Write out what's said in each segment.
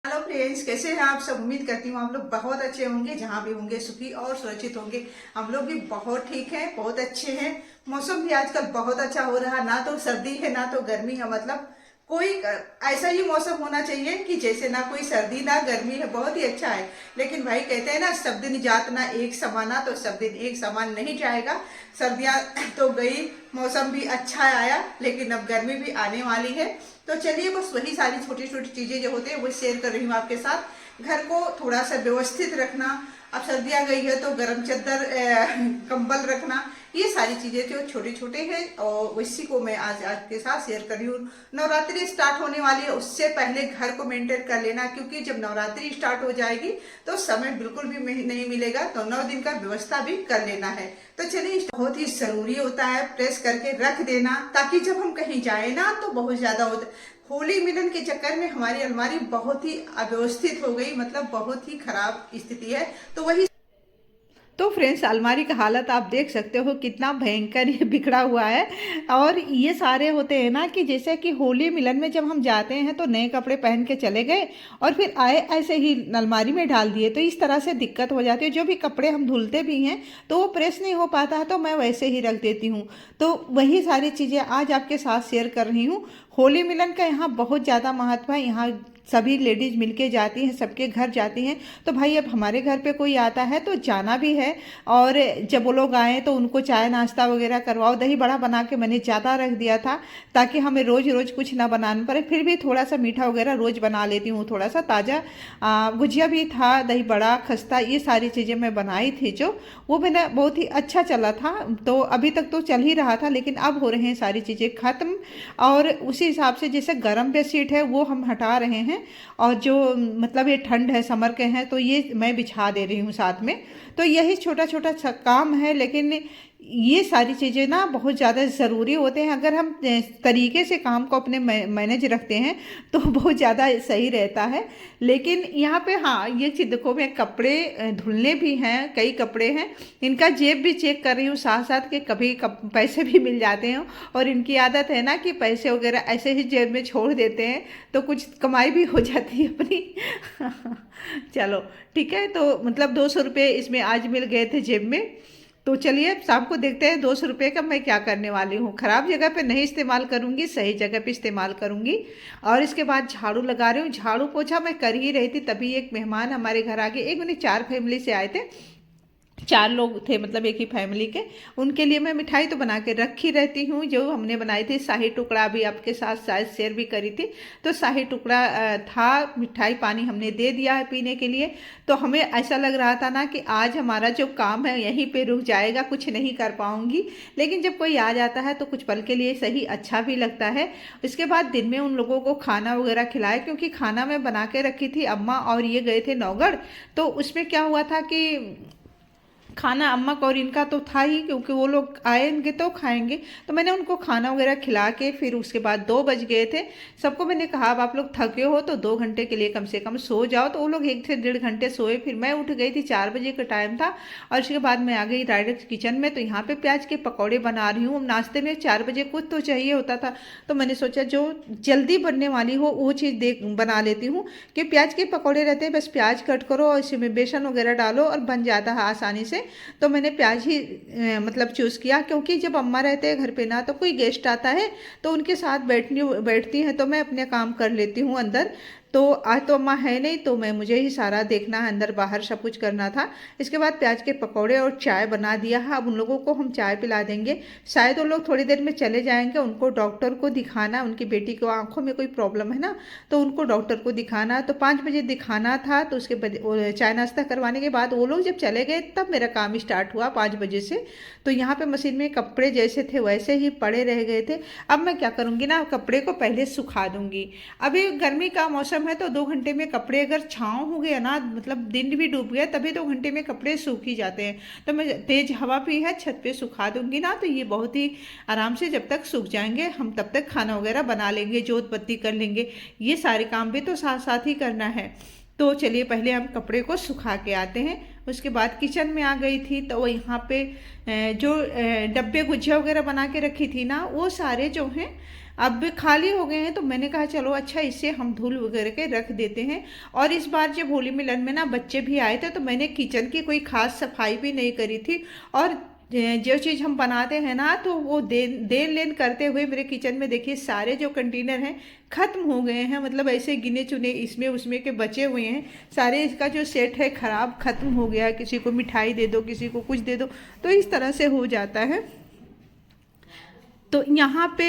Hello friends, कैसे हैं आप सब। उम्मीद करती हूँ आप लोग बहुत अच्छे होंगे, जहाँ भी होंगे सुखी और सुरक्षित होंगे। हम लोग भी बहुत ठीक हैं, बहुत अच्छे हैं। मौसम भी आजकल बहुत अच्छा हो रहा है, ना तो सर्दी है ना तो गर्मी है। मतलब कोई ऐसा ही मौसम होना चाहिए कि जैसे ना कोई सर्दी ना गर्मी है, बहुत ही अच्छा है। लेकिन भाई कहते हैं ना, सब दिन जात ना एक समाना, तो सब दिन एक समान नहीं जाएगा। सर्दियाँ तो गई, मौसम भी अच्छा आया, लेकिन अब गर्मी भी आने वाली है। तो चलिए, बस वही सारी छोटी छोटी चीजें जो होती है वो शेयर कर रही हूँ आपके साथ। घर को थोड़ा सा व्यवस्थित रखना, अब सर्दियाँ गई है तो गर्म चादर कंबल रखना, ये सारी चीजें जो छोटे छोटे हैं और इसी को मैं आज आपके साथ शेयर कर रही हूँ। नवरात्रि स्टार्ट होने वाली है, उससे पहले घर को मेंटेन कर लेना, क्योंकि जब नवरात्रि स्टार्ट हो जाएगी तो समय बिल्कुल भी नहीं मिलेगा। तो 9 दिन का व्यवस्था भी कर लेना है। तो चलिए, बहुत ही जरूरी होता है प्रेस करके रख देना, ताकि जब हम कहीं जाए ना तो बहुत ज्यादा होता। होली मिलन के चक्कर में हमारी अलमारी बहुत ही अव्यवस्थित हो गई, मतलब बहुत ही खराब स्थिति है। तो वही तो फ्रेंड्स, अलमारी का हालत आप देख सकते हो कितना भयंकर ये बिखरा हुआ है। और ये सारे होते हैं ना कि जैसे कि होली मिलन में जब हम जाते हैं तो नए कपड़े पहन के चले गए और फिर आए ऐसे ही अलमारी में डाल दिए, तो इस तरह से दिक्कत हो जाती है। जो भी कपड़े हम धुलते भी हैं तो वो प्रेस नहीं हो पाता है, तो मैं वैसे ही रख देती हूँ। तो वही सारी चीज़ें आज आपके साथ शेयर कर रही हूँ। होली मिलन का यहाँ बहुत ज़्यादा महत्व है। यहाँ सभी लेडीज मिलके जाती हैं, सबके घर जाती हैं। तो भाई, अब हमारे घर पे कोई आता है तो जाना भी है। और जब वो लोग आए तो उनको चाय नाश्ता वगैरह करवाओ। दही बड़ा बना के मैंने ज़्यादा रख दिया था, ताकि हमें रोज़ रोज़ कुछ ना बनाना पड़े। फिर भी थोड़ा सा मीठा वगैरह रोज़ बना लेती हूँ, थोड़ा सा ताज़ा गुजिया भी था, दही बड़ा, खस्ता, ये सारी चीज़ें मैं बनाई थी। जो वो मैंने बहुत ही अच्छा चला था। तो अभी तक तो चल ही रहा था, लेकिन अब हो रहे हैं सारी चीज़ें ख़त्म। और उसी हिसाब से जैसे गर्म बेडशीट है वो हम हटा रहे हैं, और जो मतलब ये ठंड है, समर के हैं, तो ये मैं बिछा दे रही हूँ साथ में। तो यही छोटा छोटा काम है, लेकिन ये सारी चीज़ें ना बहुत ज़्यादा ज़रूरी होते हैं। अगर हम तरीके से काम को अपने मैनेज रखते हैं तो बहुत ज़्यादा सही रहता है। लेकिन यहाँ पे हाँ, ये चीज़ देखो, मैं कपड़े धुलने भी हैं, कई कपड़े हैं। इनका जेब भी चेक कर रही हूँ साथ साथ, कि कभी पैसे भी मिल जाते हैं। और इनकी आदत है ना कि पैसे वगैरह ऐसे ही जेब में छोड़ देते हैं, तो कुछ कमाई भी हो जाती है अपनी। चलो ठीक है, तो मतलब 200 रुपये इसमें आज मिल गए थे जेब में। तो चलिए, अब शाम को देखते हैं 200 रुपये का मैं क्या करने वाली हूँ। खराब जगह पे नहीं इस्तेमाल करूँगी, सही जगह पे इस्तेमाल करूँगी। और इसके बाद झाड़ू लगा रही हूँ। झाड़ू पोछा मैं कर ही रही थी, तभी एक मेहमान हमारे घर आ गए। एक मैंने 4 फैमिली से आए थे, 4 लोग थे, मतलब एक ही फैमिली के। उनके लिए मैं मिठाई तो बना के रखी रहती हूँ। जो हमने बनाई थी शाही टुकड़ा, भी आपके साथ शायद शेयर भी करी थी। तो शाही टुकड़ा था, मिठाई पानी हमने दे दिया है पीने के लिए। तो हमें ऐसा लग रहा था ना कि आज हमारा जो काम है यहीं पे रुक जाएगा, कुछ नहीं कर पाऊंगी। लेकिन जब कोई आ जाता है तो कुछ पल के लिए सही अच्छा भी लगता है। इसके बाद दिन में उन लोगों को खाना वगैरह खिलाया, क्योंकि खाना मैं बना के रखी थी। अम्मा और ये गए थे नौगढ़। तो उसमें क्या हुआ था कि खाना अम्मा और इनका तो था ही, क्योंकि वो लोग आएंगे तो खाएंगे। तो मैंने उनको खाना वगैरह खिला के फिर उसके बाद 2 बज गए थे। सबको मैंने कहा, अब आप लोग थके हो तो 2 घंटे के लिए कम से कम सो जाओ। तो वो लोग 1 से 1.5 घंटे सोए। फिर मैं उठ गई थी, 4 बजे का टाइम था। और उसके बाद मैं आ गई डायरेक्ट किचन में। तो यहाँ पे प्याज के पकौड़े बना रही हूँ। नाश्ते में 4 बजे कुछ तो चाहिए होता था, तो मैंने सोचा जो जल्दी बनने वाली हो वो चीज़ देख बना लेती हूँ। कि प्याज के पकौड़े रहते हैं, बस प्याज कट करो और इसमें बेसन वगैरह डालो और बन जाता है आसानी से। तो मैंने प्याज ही मतलब चूज़ किया, क्योंकि जब अम्मा रहते हैं घर पे ना, तो कोई गेस्ट आता है तो उनके साथ बैठती हैं, तो मैं अपने काम कर लेती हूँ अंदर। तो आज तो अम्मा है नहीं, तो मैं मुझे ही सारा देखना है, अंदर बाहर सब कुछ करना था। इसके बाद प्याज के पकौड़े और चाय बना दिया है। अब उन लोगों को हम चाय पिला देंगे। शायद वो लोग थोड़ी देर में चले जाएंगे, उनको डॉक्टर को दिखाना। उनकी बेटी को आंखों में कोई प्रॉब्लम है ना, तो उनको डॉक्टर को दिखाना। तो 5 बजे दिखाना था। तो उसके बाद चाय नाश्ता करवाने के बाद वो लोग जब चले गए, तब मेरा काम स्टार्ट हुआ 5 बजे से। तो यहाँ पे मशीन में कपड़े जैसे थे वैसे ही पड़े रह गए थे। अब मैं क्या करूँगी ना, कपड़े को पहले सुखा दूंगी। अभी गर्मी का मौसम है, तो 2 घंटे में कपड़े अगर छाँव हो गया ना, मतलब दिन भी डूब गया, तभी 2 घंटे में कपड़े सूख ही जाते हैं। तो मैं तेज हवा भी है, छत पे सुखा दूंगी ना, तो ये बहुत ही आराम से जब तक सूख जाएंगे, हम तब तक खाना वगैरह बना लेंगे, जोत बत्ती कर लेंगे। ये सारे काम भी तो साथ साथ ही करना है। तो चलिए, पहले हम कपड़े को सुखा के आते हैं। उसके बाद किचन में आ गई थी। तो यहाँ पे जो डब्बे गुजिया वगैरह बना के रखी थी ना, वो सारे जो हैं अब खाली हो गए हैं, तो मैंने कहा चलो अच्छा इसे हम धुल वगैरह के रख देते हैं। और इस बार जब होली मिलन में ना बच्चे भी आए थे, तो मैंने किचन की कोई खास सफाई भी नहीं करी थी। और जो चीज़ हम बनाते हैं ना, तो वो देन लेन करते हुए मेरे किचन में देखिए सारे जो कंटेनर हैं ख़त्म हो गए हैं। मतलब ऐसे गिने चुने इसमें उसमें के बचे हुए हैं सारे। इसका जो सेट है ख़राब ख़त्म हो गया। किसी को मिठाई दे दो, किसी को कुछ दे दो, तो इस तरह से हो जाता है। तो यहाँ पे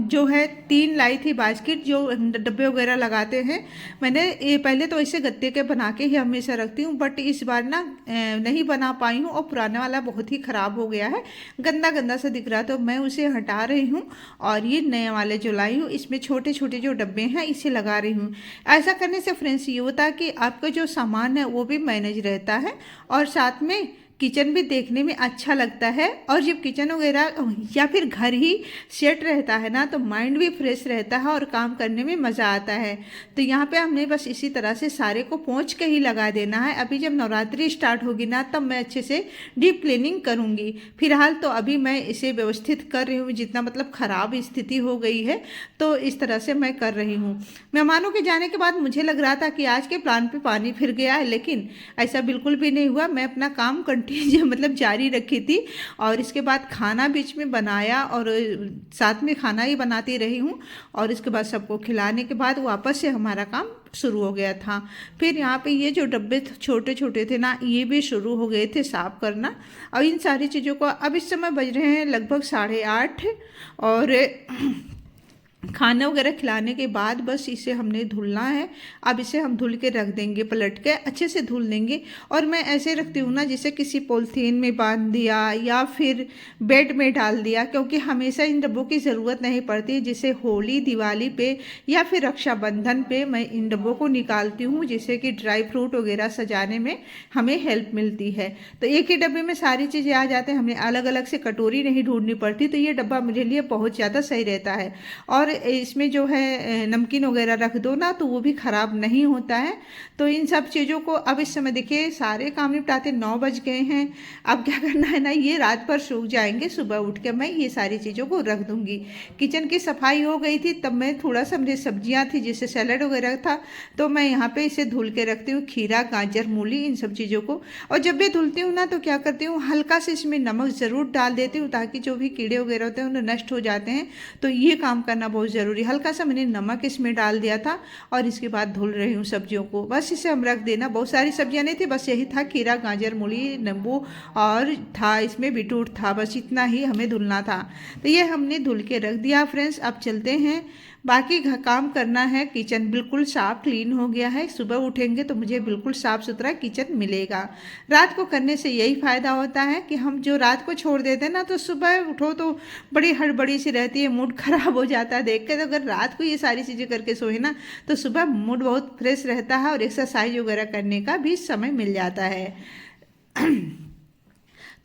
जो है 3 लाई थी बास्केट, जो डब्बे वगैरह लगाते हैं। मैंने ये पहले तो इसे गत्ते के बना के ही हमेशा रखती हूँ, बट इस बार ना नहीं बना पाई हूँ, और पुराना वाला बहुत ही ख़राब हो गया है, गंदा गंदा सा दिख रहा है, तो मैं उसे हटा रही हूँ। और ये नए वाले जो लाई हूँ, इसमें छोटे छोटे जो डब्बे हैं इसे लगा रही हूँ। ऐसा करने से फ्रेंड्स ये होता है कि आपका जो सामान है वो भी मैनेज रहता है, और साथ में किचन भी देखने में अच्छा लगता है। और जब किचन वगैरह या फिर घर ही सेट रहता है ना, तो माइंड भी फ्रेश रहता है और काम करने में मज़ा आता है। तो यहाँ पे हमने बस इसी तरह से सारे को पोंछ के ही लगा देना है। अभी जब नवरात्रि स्टार्ट होगी ना, तब मैं अच्छे से डीप क्लीनिंग करूँगी। फिलहाल तो अभी मैं इसे व्यवस्थित कर रही हूँ, जितना मतलब ख़राब स्थिति हो गई है, तो इस तरह से मैं कर रही हूँ। मेहमानों के जाने के बाद मुझे लग रहा था कि आज के प्लान पे पानी फिर गया है, लेकिन ऐसा बिल्कुल भी नहीं हुआ। मैं अपना काम मतलब जारी रखी थी, और इसके बाद खाना बीच में बनाया, और साथ में खाना ही बनाती रही हूँ। और इसके बाद सबको खिलाने के बाद वापस से हमारा काम शुरू हो गया था। फिर यहाँ पे ये जो डब्बे छोटे छोटे थे ना, ये भी शुरू हो गए थे साफ करना। और इन सारी चीज़ों को अब इस समय बज रहे हैं लगभग 8:30, और खाना वगैरह खिलाने के बाद बस इसे हमने धुलना है। अब इसे हम धुल के रख देंगे, पलट के अच्छे से धुल देंगे। और मैं ऐसे रखती हूँ ना, जैसे किसी पॉलीथीन में बांध दिया या फिर बेड में डाल दिया, क्योंकि हमेशा इन डब्बों की ज़रूरत नहीं पड़ती। जैसे होली दिवाली पे या फिर रक्षाबंधन पे मैं इन डब्बों को निकालती हूँ, जिससे कि ड्राई फ्रूट वगैरह सजाने में हमें हेल्प मिलती है। तो एक ही डब्बे में सारी चीज़ें आ जाते हैं, हमें अलग अलग से कटोरी नहीं ढूंढनी पड़ती। तो ये डब्बा मेरे लिए बहुत ज़्यादा सही रहता है। और इसमें जो है नमकीन वगैरह रख दो ना, तो वो भी ख़राब नहीं होता है। तो इन सब चीज़ों को अब इस समय देखिए सारे काम निपटाते 9 बज गए हैं। अब क्या करना है ना, ये रात भर सूख जाएंगे, सुबह उठ के मैं ये सारी चीज़ों को रख दूंगी। किचन की सफाई हो गई थी, तब मैं थोड़ा सा मेरी सब्जियां थी, जैसे सैलड वगैरह था, तो मैं यहाँ पे इसे धुल के रखती हूँ, खीरा गाजर मूली इन सब चीज़ों को। और जब भी धुलती हूँ ना, तो क्या करती हूँ, हल्का से इसमें नमक ज़रूर डाल देती हूँ, ताकि जो भी कीड़े वगैरह होते हैं उन्हें नष्ट हो जाते हैं। तो ये काम करना बहुत ज़रूरी। हल्का सा मैंने नमक इसमें डाल दिया था, और इसके बाद धुल रही हूँ सब्जियों को। बस इसे हम रख देना। बहुत सारी सब्जियां नहीं थी, बस यही था, खीरा गाजर मूली नींबू, और था इसमें बीटरूट था, बस इतना ही हमें धुलना था। तो ये हमने धुल के रख दिया फ्रेंड्स। अब चलते हैं, बाकी काम करना है। किचन बिल्कुल साफ क्लीन हो गया है। सुबह उठेंगे तो मुझे बिल्कुल साफ सुथरा किचन मिलेगा। रात को करने से यही फ़ायदा होता है कि हम जो रात को छोड़ देते हैं ना, तो सुबह उठो तो बड़ी हड़बड़ी सी रहती है, मूड खराब हो जाता है देख के। तो अगर रात को ये सारी चीज़ें करके सोए ना, तो सुबह मूड बहुत फ्रेश रहता है, और एक्सरसाइज वगैरह करने का भी समय मिल जाता है।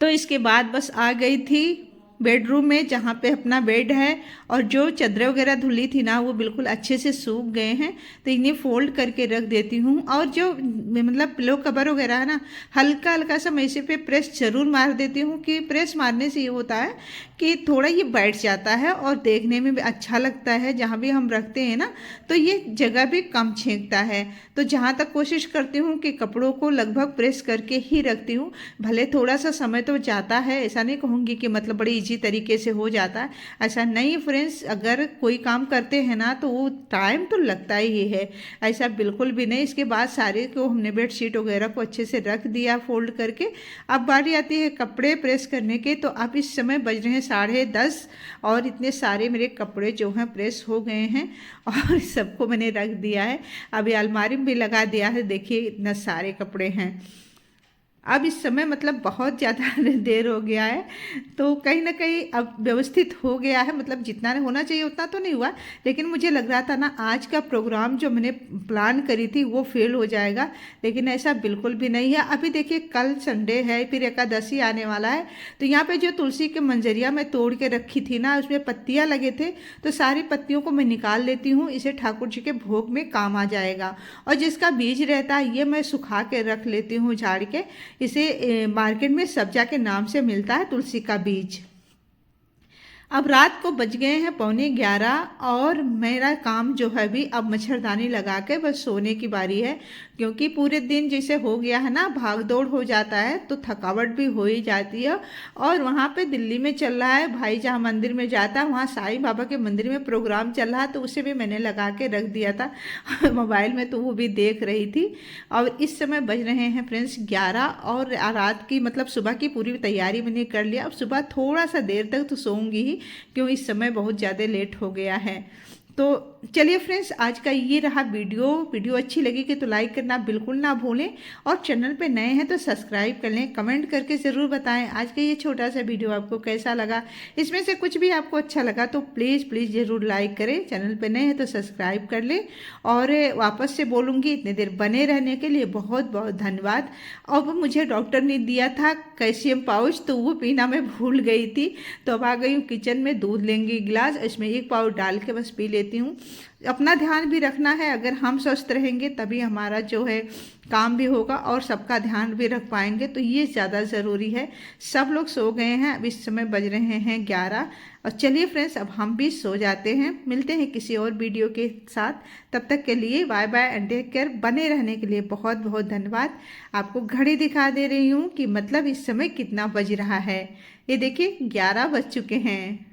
तो इसके बाद बस आ गई थी बेडरूम में, जहाँ पे अपना बेड है। और जो चादरें वगैरह धुली थी ना, वो बिल्कुल अच्छे से सूख गए हैं, तो इन्हें फोल्ड करके रख देती हूँ। और जो मतलब पिलो कवर वगैरह है ना, हल्का हल्का सा मैं इसे पे प्रेस जरूर मार देती हूँ, कि प्रेस मारने से ये होता है कि थोड़ा ये बैठ जाता है, और देखने में भी अच्छा लगता है। जहाँ भी हम रखते हैं ना, तो ये जगह भी कम छींकता है। तो जहाँ तक कोशिश करती हूँ कि कपड़ों को लगभग प्रेस करके ही रखती हूँ। भले थोड़ा सा समय तो जाता है, ऐसा नहीं कहूँगी कि मतलब बड़ी इजी तरीके से हो जाता है, ऐसा नहीं फ्रेंड्स। अगर कोई काम करते हैं ना, तो वो टाइम तो लगता ही है, ऐसा बिल्कुल भी नहीं। इसके बाद सारे को हमने बेडशीट वगैरह को अच्छे से रख दिया फोल्ड करके। अब बारी आती है कपड़े प्रेस करने के। तो अब इस समय बज रहे हैं 10:30, और इतने सारे मेरे कपड़े जो हैं प्रेस हो गए हैं, और सबको मैंने रख दिया है। अभी अलमारी में भी लगा दिया है, देखिए इतना सारे कपड़े हैं। अब इस समय मतलब बहुत ज़्यादा देर हो गया है, तो कहीं ना कहीं अब व्यवस्थित हो गया है। मतलब जितना होना चाहिए उतना तो नहीं हुआ, लेकिन मुझे लग रहा था ना आज का प्रोग्राम जो मैंने प्लान करी थी वो फेल हो जाएगा, लेकिन ऐसा बिल्कुल भी नहीं है। अभी देखिए कल संडे है, फिर एकादशी आने वाला है। तो यहाँ पे जो तुलसी के मंजरिया मैं तोड़ के रखी थी ना, उसमें पत्तियाँ लगे थे, तो सारी पत्तियों को मैं निकाल लेती हूँ। इसे ठाकुर जी के भोग में काम आ जाएगा। और जिसका बीज रहता है, ये मैं सुखा के रख लेती हूँ झाड़ के। इसे मार्केट में सब्जा के नाम से मिलता है, तुलसी का बीज। अब रात को बज गए हैं 11:15 और मेरा काम जो है भी अब मच्छरदानी लगा के बस सोने की बारी है, क्योंकि पूरे दिन जैसे हो गया है ना, भाग दौड़ हो जाता है तो थकावट भी हो ही जाती है। और वहाँ पे दिल्ली में चल रहा है, भाई जहाँ मंदिर में जाता है वहाँ साईं बाबा के मंदिर में प्रोग्राम चल रहा है, तो उसे भी मैंने लगा के रख दिया था मोबाइल में, तो वो भी देख रही थी। और इस समय बज रहे हैं फ्रेंड्स 11 और रात की मतलब सुबह की पूरी तैयारी मैंने कर लिया। अब सुबह थोड़ा सा देर तक तो सोऊंगी ही, क्यों इस समय बहुत ज़्यादा लेट हो गया है। तो चलिए फ्रेंड्स, आज का ये रहा वीडियो अच्छी लगेगी तो लाइक करना बिल्कुल ना भूलें, और चैनल पे नए हैं तो सब्सक्राइब कर लें। कमेंट करके ज़रूर बताएं आज का ये छोटा सा वीडियो आपको कैसा लगा। इसमें से कुछ भी आपको अच्छा लगा तो प्लीज़ ज़रूर लाइक करें। चैनल पे नए हैं तो सब्सक्राइब कर लें। और वापस से बोलूँगी, इतने देर बने रहने के लिए बहुत बहुत धन्यवाद। अब मुझे डॉक्टर ने दिया था कैल्शियम पाउच, तो वो पीना मैं भूल गई थी, तो अब आ गई हूँ किचन में, दूध लेंगी गिलास, इसमें 1 पाउच डाल के बस पी लेती हूँ। अपना ध्यान भी रखना है, अगर हम स्वस्थ रहेंगे तभी हमारा जो है काम भी होगा और सबका ध्यान भी रख पाएंगे, तो ये ज़्यादा ज़रूरी है। सब लोग सो गए हैं, अब इस समय बज रहे हैं 11। और चलिए फ्रेंड्स, अब हम भी सो जाते हैं। मिलते हैं किसी और वीडियो के साथ, तब तक के लिए bye bye and take care. बने रहने के लिए बहुत बहुत धन्यवाद। आपको घड़ी दिखा दे रही हूँ कि मतलब इस समय कितना बज रहा है। ये देखिए 11 बज चुके हैं।